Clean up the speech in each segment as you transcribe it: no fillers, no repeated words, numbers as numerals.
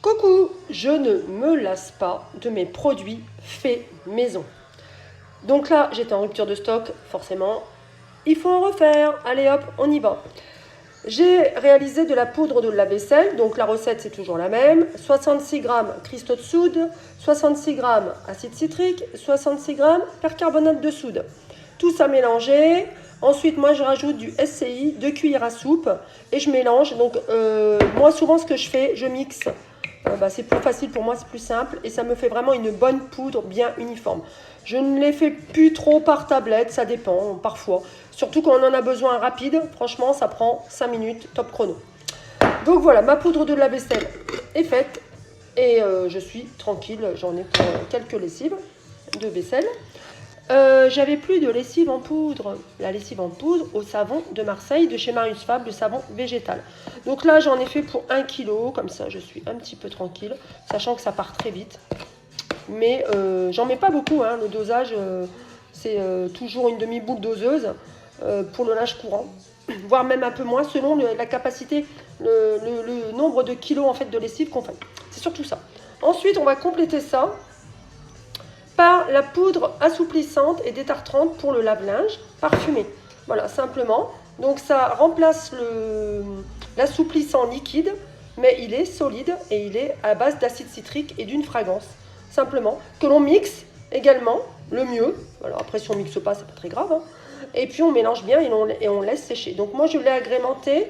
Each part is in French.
Coucou, je ne me lasse pas de mes produits faits maison. Donc là, j'étais en rupture de stock, forcément. Il faut en refaire. Allez hop, on y va. J'ai réalisé de la poudre de lave-vaisselle. Donc la recette, c'est toujours la même. 66 g cristaux de soude, 66 g acide citrique, 66 g percarbonate de soude. Tout ça mélangé. Ensuite, moi, je rajoute du SCI, 2 cuillères à soupe. Et je mélange. Donc, moi, souvent, ce que je fais, je mixe. C'est plus facile pour moi, c'est plus simple. Et ça me fait vraiment une bonne poudre bien uniforme. Je ne les fais plus trop par tablette, ça dépend, parfois. Surtout quand on en a besoin rapide. Franchement, ça prend 5 minutes, top chrono. Donc voilà, ma poudre de lave-vaisselle est faite. Et je suis tranquille, j'en ai pour quelques lessives de vaisselle. J'avais plus de lessive en poudre. La lessive en poudre au savon de Marseille de chez Marius Fab, le savon végétal. Donc là, j'en ai fait pour 1 kg. Comme ça, je suis un petit peu tranquille, sachant que ça part très vite. Mais j'en mets pas beaucoup. Hein. Le dosage, c'est toujours une demi-boule doseuse pour le linge courant. Voire même un peu moins, selon la capacité, le nombre de kilos en fait, de lessive qu'on fait. C'est surtout ça. Ensuite, on va compléter ça par la poudre assouplissante et détartrante pour le lave-linge parfumé. Voilà, simplement. Donc ça remplace l'assouplissant liquide, mais il est solide et il est à base d'acide citrique et d'une fragrance. Simplement, que l'on mixe également, le mieux. Alors après, si on ne mixe pas, c'est pas très grave. Hein. Et puis on mélange bien et on laisse sécher. Donc moi, je l'ai agrémenté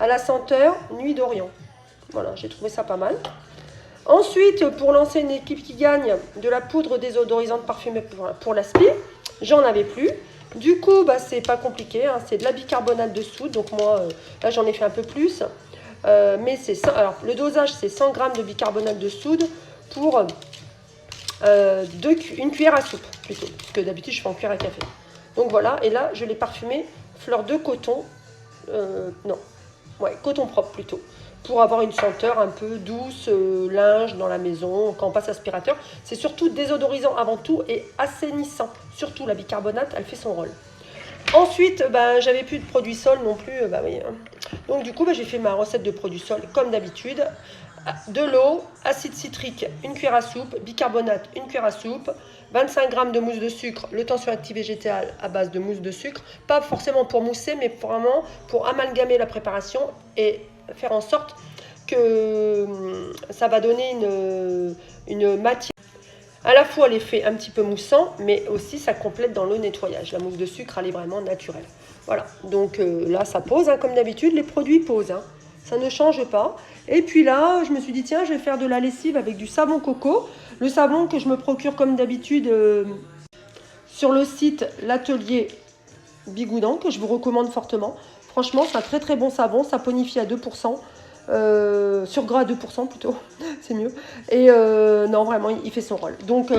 à la senteur Nuit d'Orient. Voilà, j'ai trouvé ça pas mal. Ensuite, pour lancer une équipe qui gagne de la poudre désodorisante parfumée pour l'aspi, j'en avais plus. Du coup, c'est pas compliqué, hein, c'est de la bicarbonate de soude. Donc moi, là, j'en ai fait un peu plus. Mais c'est ça. Alors, le dosage, c'est 100 g de bicarbonate de soude pour une cuillère à soupe, plutôt. Parce que d'habitude, je fais en cuillère à café. Donc voilà, et là, je l'ai parfumé fleur de coton. Coton propre plutôt. Pour avoir une senteur un peu douce, linge dans la maison, quand on passe aspirateur. C'est surtout désodorisant avant tout et assainissant. Surtout la bicarbonate, elle fait son rôle. Ensuite, j'avais plus de produits sol non plus. Oui, hein. Donc du coup, j'ai fait ma recette de produits sol comme d'habitude. De l'eau, acide citrique, une cuillère à soupe, bicarbonate, une cuillère à soupe, 25 g de mousse de sucre, le tension active végétal à base de mousse de sucre. Pas forcément pour mousser, mais vraiment pour amalgamer la préparation et faire en sorte que ça va donner une matière à la fois l'effet un petit peu moussant, mais aussi ça complète dans le nettoyage. La mousse de sucre, elle est vraiment naturelle. Voilà, donc là ça pose, hein, comme d'habitude, les produits posent, hein. Ça ne change pas. Et puis là, je me suis dit, tiens, je vais faire de la lessive avec du savon coco. Le savon que je me procure comme d'habitude sur le site L'Atelier Bigoudin, que je vous recommande fortement. Franchement, c'est un très très bon savon, ça ponifie à 2%. Sur gras à 2% plutôt, c'est mieux. Et non, vraiment, il fait son rôle. Donc,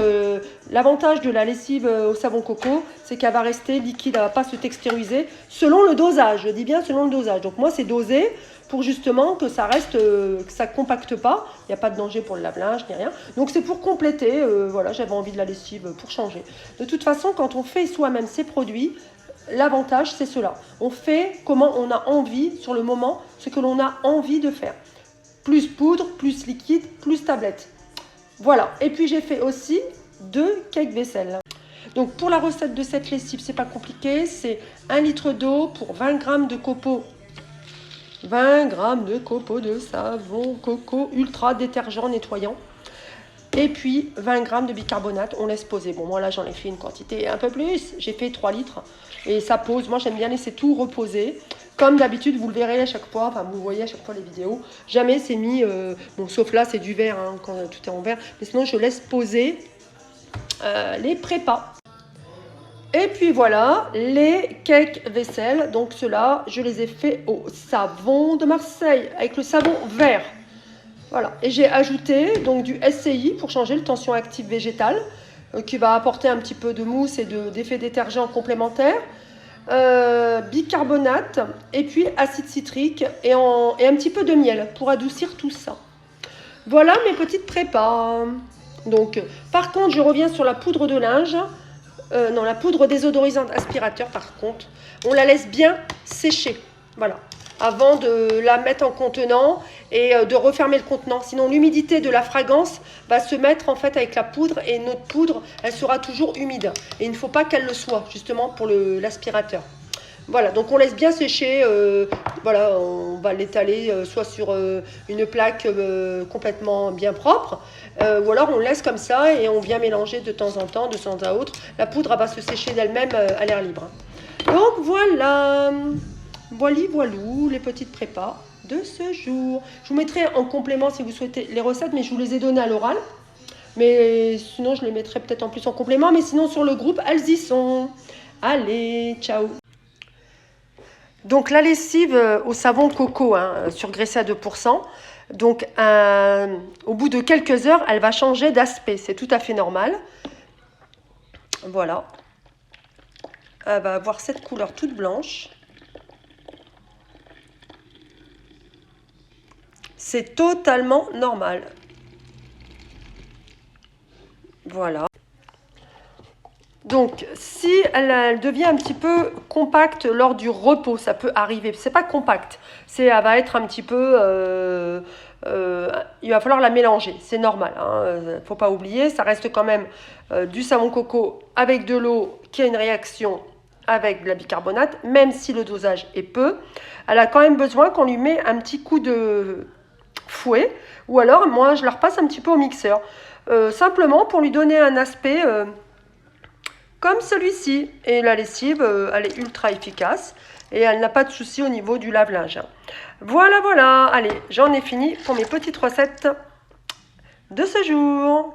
l'avantage de la lessive au savon coco, c'est qu'elle va rester liquide, elle ne va pas se texturiser selon le dosage. Je dis bien selon le dosage. Donc, moi, c'est dosé pour justement que ça reste, que ça ne compacte pas. Il n'y a pas de danger pour le lave-linge ni rien. Donc, c'est pour compléter. Voilà, j'avais envie de la lessive pour changer. De toute façon, quand on fait soi-même ses produits, l'avantage, c'est cela. On fait comment on a envie, sur le moment, ce que l'on a envie de faire. Plus poudre, plus liquide, plus tablette. Voilà. Et puis, j'ai fait aussi 2 cakes vaisselle. Donc, pour la recette de cette lessive, c'est pas compliqué. C'est 1 litre d'eau pour 20 g de copeaux. 20 g de copeaux de savon coco ultra détergent nettoyant. Et puis 20 g de bicarbonate, on laisse poser. Bon, moi là j'en ai fait une quantité un peu plus, j'ai fait 3 litres. Et ça pose, moi j'aime bien laisser tout reposer. Comme d'habitude, vous le verrez à chaque fois, enfin vous voyez à chaque fois les vidéos. Jamais c'est mis, bon sauf là c'est du verre, hein, quand tout est en verre. Mais sinon je laisse poser les prépas. Et puis voilà, les cakes vaisselle. Donc ceux-là, je les ai faits au savon de Marseille, avec le savon vert. Voilà, et j'ai ajouté donc du SCI pour changer le tension active végétal qui va apporter un petit peu de mousse et d'effet détergent complémentaire, bicarbonate et puis acide citrique et un petit peu de miel pour adoucir tout ça. Voilà mes petites prépas. Donc, par contre, je reviens sur la poudre de linge. La poudre désodorisante aspirateur, par contre, on la laisse bien sécher. Voilà. avant de la mettre en contenant et de refermer le contenant. Sinon, l'humidité de la fragrance va se mettre en fait avec la poudre et notre poudre, elle sera toujours humide. Et il ne faut pas qu'elle le soit, justement, pour l'aspirateur. Voilà, donc on laisse bien sécher, voilà, on va l'étaler soit sur une plaque complètement bien propre, ou alors on le laisse comme ça et on vient mélanger de temps en temps, de temps à autre. La poudre elle va se sécher d'elle-même à l'air libre. Donc voilà, voilou, les petites prépas de ce jour. Je vous mettrai en complément si vous souhaitez les recettes, mais je vous les ai données à l'oral. Mais sinon, je les mettrai peut-être en plus en complément, mais sinon sur le groupe, elles y sont. Allez, ciao! Donc la lessive au savon coco, hein, surgraissée à 2%. Donc au bout de quelques heures, elle va changer d'aspect. C'est tout à fait normal. Voilà. Elle va avoir cette couleur toute blanche. C'est totalement normal. Voilà. Donc, si elle devient un petit peu compacte lors du repos, ça peut arriver. C'est pas compact, elle va être un petit peu. Il va falloir la mélanger, c'est normal. Faut pas oublier, ça reste quand même du savon coco avec de l'eau qui a une réaction avec de la bicarbonate, même si le dosage est peu. Elle a quand même besoin qu'on lui met un petit coup de fouet, ou alors moi je la repasse un petit peu au mixeur, simplement pour lui donner un aspect. Comme celui-ci. Et la lessive, elle est ultra efficace. Et elle n'a pas de souci au niveau du lave-linge. Voilà, voilà. Allez, j'en ai fini pour mes petites recettes de ce jour.